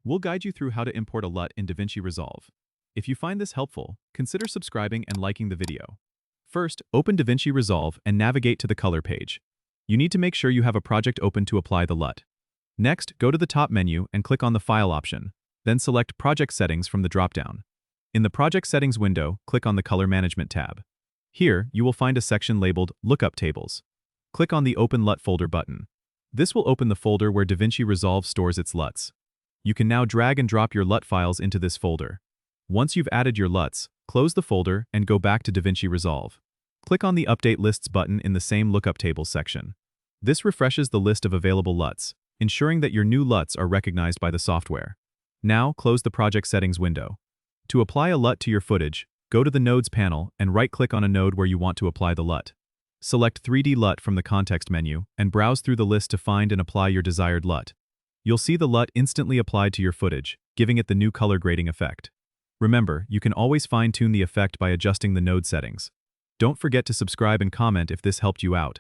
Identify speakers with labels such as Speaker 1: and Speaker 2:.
Speaker 1: We'll guide you through how to import a LUT in DaVinci Resolve. If you find this helpful, consider subscribing and liking the video. First, open DaVinci Resolve and navigate to the color page. You need to make sure you have a project open to apply the LUT. Next, go to the top menu and click on the File option, then select Project Settings from the dropdown. In the Project Settings window, click on the Color Management tab. Here, you will find a section labeled Lookup Tables. Click on the Open LUT Folder button. This will open the folder where DaVinci Resolve stores its LUTs. You can now drag and drop your LUT files into this folder. Once you've added your LUTs, close the folder and go back to DaVinci Resolve. Click on the Update Lists button in the same Lookup Tables section. This refreshes the list of available LUTs, ensuring that your new LUTs are recognized by the software. Now, close the Project Settings window. To apply a LUT to your footage, go to the Nodes panel and right-click on a node where you want to apply the LUT. Select 3D LUT from the context menu and browse through the list to find and apply your desired LUT. You'll see the LUT instantly applied to your footage, giving it the new color grading effect. Remember, you can always fine-tune the effect by adjusting the node settings. Don't forget to subscribe and comment if this helped you out.